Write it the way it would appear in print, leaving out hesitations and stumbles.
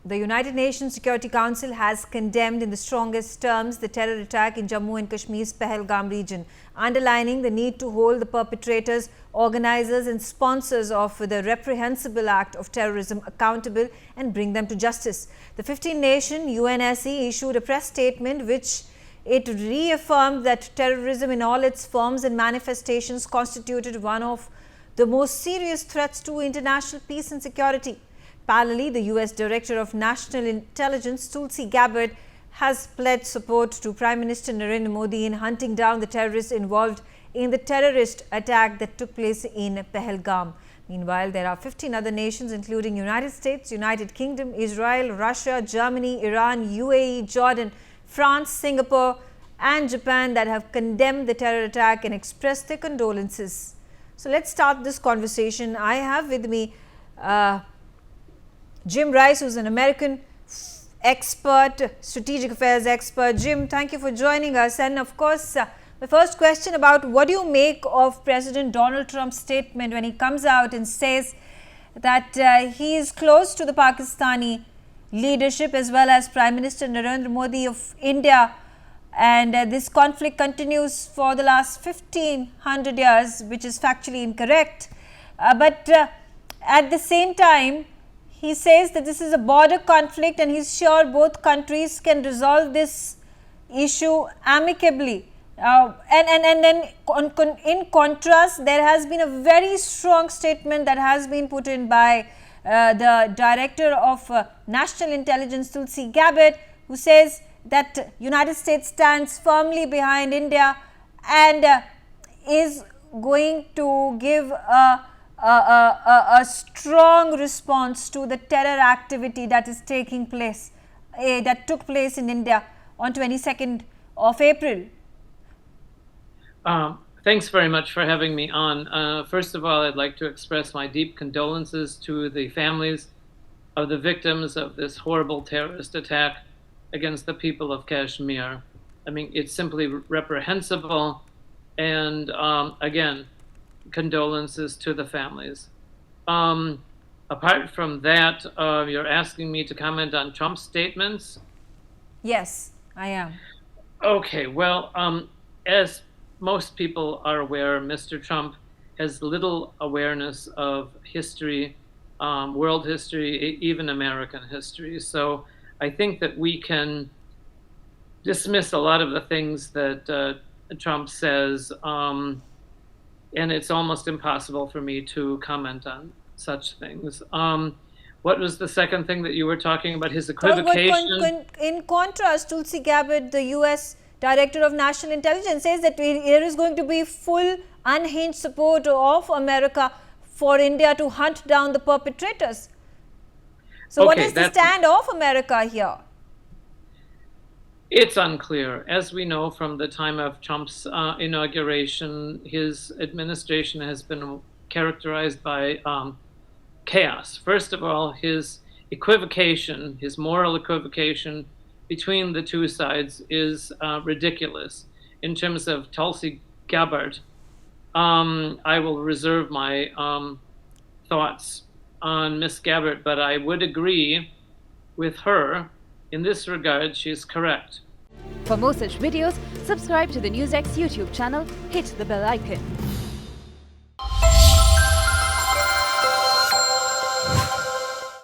The United Nations Security Council has condemned in the strongest terms the terror attack in Jammu and Kashmir's Pahalgam region, underlining the need to hold the perpetrators, organizers and sponsors of the reprehensible act of terrorism accountable and bring them to justice. The 15-nation UNSC issued a press statement which it reaffirmed that terrorism in all its forms and manifestations constituted one of the most serious threats to international peace and security. Parallelly, the US Director of National Intelligence, Tulsi Gabbard, has pledged support to Prime Minister Narendra Modi in hunting down the terrorists involved in the terrorist attack that took place in Pahalgam. Meanwhile, there are 15 other nations including United States, United Kingdom, Israel, Russia, Germany, Iran, UAE, Jordan, France, Singapore and Japan that have condemned the terror attack and expressed their condolences. So let's start this conversation. I have with me Jim Rice, who's an American expert, strategic affairs expert. Jim, thank you for joining us. And of course, the first question about what do you make of President Donald Trump's statement when he comes out and says that he is close to the Pakistani leadership as well as Prime Minister Narendra Modi of India, and this conflict continues for the last 1500 years, which is factually incorrect. But at the same time, he says that this is a border conflict and he's sure both countries can resolve this issue amicably. And then in contrast, there has been a very strong statement that has been put in by the Director of National Intelligence, Tulsi Gabbard, who says that United States stands firmly behind India and is going to give a strong response to the terror activity that is taking place, that took place in India on 22nd of April. Thanks very much for having me on. First of all, I'd like to express my deep condolences to the families of the victims of this horrible terrorist attack against the people of Kashmir. I mean, it's simply reprehensible, and again, condolences to the families. Apart from that, you're asking me to comment on Trump's statements? Yes, I am. Okay, well, as most people are aware, Mr. Trump has little awareness of history, world history, even American history. So I think that we can dismiss a lot of the things that Trump says, and it's almost impossible for me to comment on such things. What was the second thing that you were talking about? His equivocation? In contrast, Tulsi Gabbard, the US Director of National Intelligence, says that there is going to be full unhinged support of America for India to hunt down the perpetrators. So what is the stand of America here? It's unclear. As we know from the time of Trump's inauguration, his administration has been characterized by chaos. First of all, his equivocation, his moral equivocation between the two sides is ridiculous. In terms of Tulsi Gabbard, I will reserve my thoughts on Miss Gabbard, but I would agree with her. In this regard, she is correct. For more such videos, subscribe to the Newsx YouTube channel, hit the bell icon.